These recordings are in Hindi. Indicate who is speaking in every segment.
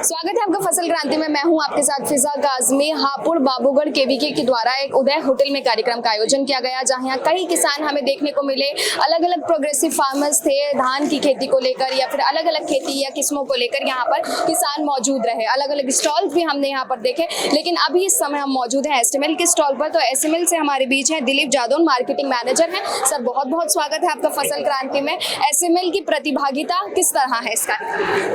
Speaker 1: स्वागत है आपका फसल क्रांति में। मैं हूं आपके साथ फिजा काजमी। हापुड़ बाबूगढ़ केवीके के द्वारा एक उदय होटल में कार्यक्रम का आयोजन किया गया, जहां यहाँ कई किसान हमें देखने को मिले। अलग अलग प्रोग्रेसिव फार्मर्स थे, धान की खेती को लेकर या फिर अलग अलग खेती या किस्मों को लेकर यहाँ पर किसान मौजूद रहे। अलग अलग स्टॉल भी हमने यहाँ पर देखे, लेकिन अभी इस समय हम मौजूद हैं एसएमएल के स्टॉल पर। तो एसएमएल से हमारे बीच है दिलीप जादौन, मार्केटिंग मैनेजर है। सर, बहुत बहुत स्वागत है आपका फसल क्रांति में। एसएमएल की प्रतिभागिता किस तरह है इसका?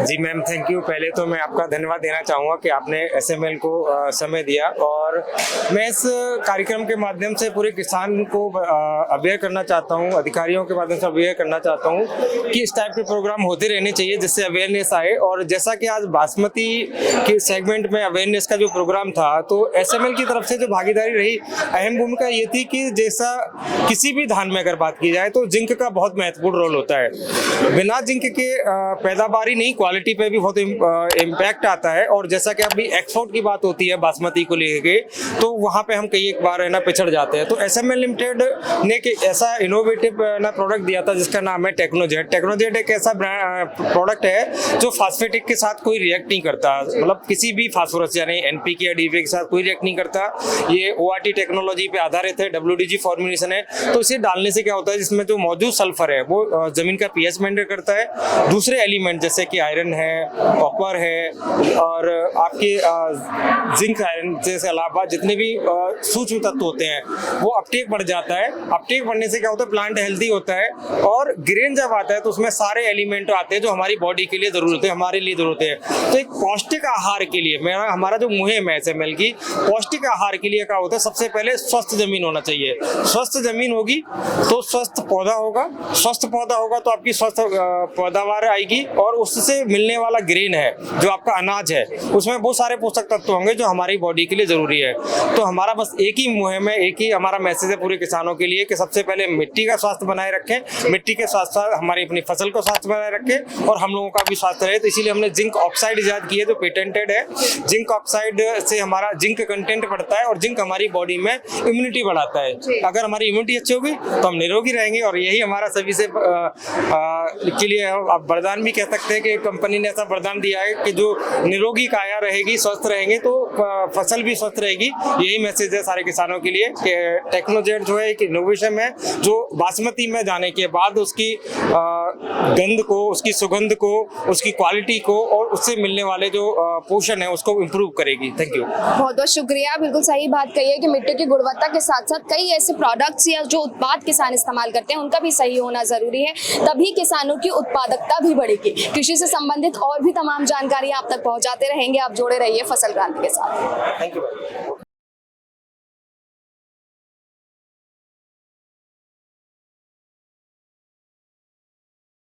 Speaker 2: जी मैम, थैंक यू। पहले तो मैं आपका धन्यवाद देना चाहूँगा कि आपने एसएमएल को समय दिया, और मैं इस कार्यक्रम के माध्यम से पूरे किसान को अवेयर करना चाहता हूँ, अधिकारियों के माध्यम से अवेयर करना चाहता हूँ कि इस टाइप के प्रोग्राम होते रहने चाहिए जिससे अवेयरनेस आए। और जैसा कि आज बासमती के सेगमेंट में अवेयरनेस का जो प्रोग्राम था, तो एसएमएल की तरफ से जो भागीदारी रही, अहम भूमिका ये थी कि जैसा किसी भी धान में अगर बात की जाए तो जिंक का बहुत महत्वपूर्ण रोल होता है। बिना जिंक के पैदावार ही नहीं, क्वालिटी पे भी बहुत इम्पैक्ट आता है। और जैसा कि अभी एक्सपोर्ट की बात होती है बासमती को लेके, तो वहाँ पे हम कई एक बार है ना पिछड़ जाते हैं। तो एसएमएल लिमिटेड ने एक ऐसा इनोवेटिव ना प्रोडक्ट दिया था जिसका नाम है टेक्नोजेट। टेक्नोजेट एक ऐसा प्रोडक्ट है जो फास्फेटिक के साथ कोई रिएक्ट नहीं करता, मतलब किसी भी फास्फोरस यानी एनपीके या डीपीके के साथ कोई रिएक्ट नहीं करता। ये ओआरटी टेक्नोलॉजी पे आधारित है, डब्ल्यूडीजी फॉर्मुलेशन है। तो इसे डालने से क्या होता है, जिसमें जो मौजूद सल्फर है वो जमीन का पीएच मेंटेन करता है। दूसरे एलिमेंट जैसे कि आयरन है, कॉपर है और आपके जिंक आयरन जैसे अलावा जितने भी सूक्ष्म तत्व होते हैं वो अपटेक बढ़ जाता है। अपटेक बढ़ने से क्या होता है, प्लांट हेल्दी होता है। और ग्रेन जब आता है तो उसमें सारे एलिमेंट आते हैं जो हमारी बॉडी के लिए जरूरत है, हमारे लिए जरूरत है। तो एक पौष्टिक आहार के लिए हमारा जो मुहिम है एसएमएल की, पौष्टिक आहार के लिए क्या होता है, सबसे पहले स्वस्थ जमीन होना चाहिए। स्वस्थ जमीन होगी तो स्वस्थ पौधा होगा, स्वस्थ पौधा होगा तो आपकी स्वस्थ पैदावार आएगी, और उससे मिलने वाला ग्रेन है जो आपका अनाज है उसमें बहुत सारे पोषक तत्व होंगे जो हमारी बॉडी के लिए जरूरी है। तो हमारा बस एक ही मुहिम है, एक ही हमारा मैसेज है पूरे किसानों के लिए कि सबसे पहले मिट्टी का स्वास्थ्य बनाए रखें, मिट्टी के साथ साथ हमारी अपनी फसल को स्वास्थ्य बनाए रखें और हम लोगों का भी स्वास्थ्य रहे। तो इसीलिए हमने जिंक ऑक्साइड इजाद की है जो पेटेंटेड है। जिंक ऑक्साइड से हमारा जिंक कंटेंट बढ़ता है और जिंक हमारी बॉडी में इम्यूनिटी बढ़ाता है। अगर हमारी इम्यूनिटी अच्छी होगी तो हम निरोगी रहेंगे, और यही हमारा सभी से के लिए आप वरदान भी कह सकते हैं कि कंपनी ने ऐसा वरदान दिया है कि जो निरोगी काया रहेगी, स्वस्थ रहेंगे तो फसल भी स्वस्थ रहेगी। यही मैसेज है सारे किसानों के लिए कि टेक्नोजेट जो है एक इनोवेशन है जो बासमती में जाने के बाद उसकी गंध को, उसकी सुगंध को, उसकी क्वालिटी को और उससे मिलने वाले जो पोषण है उसको इम्प्रूव करेगी। Thank you.
Speaker 1: बहुत बहुत शुक्रिया। बिल्कुल सही बात कही है कि मिट्टी की गुणवत्ता के साथ साथ कई ऐसे प्रोडक्ट्स या जो उत्पाद किसान इस्तेमाल करते हैं उनका भी सही होना जरूरी है, तभी किसानों की उत्पादकता भी बढ़ेगी। कृषि से संबंधित और भी तमाम जानकारी आप तक पहुंचाते रहेंगे। आप जोड़े रहिए फसल क्रांति के साथ।
Speaker 2: Thank you.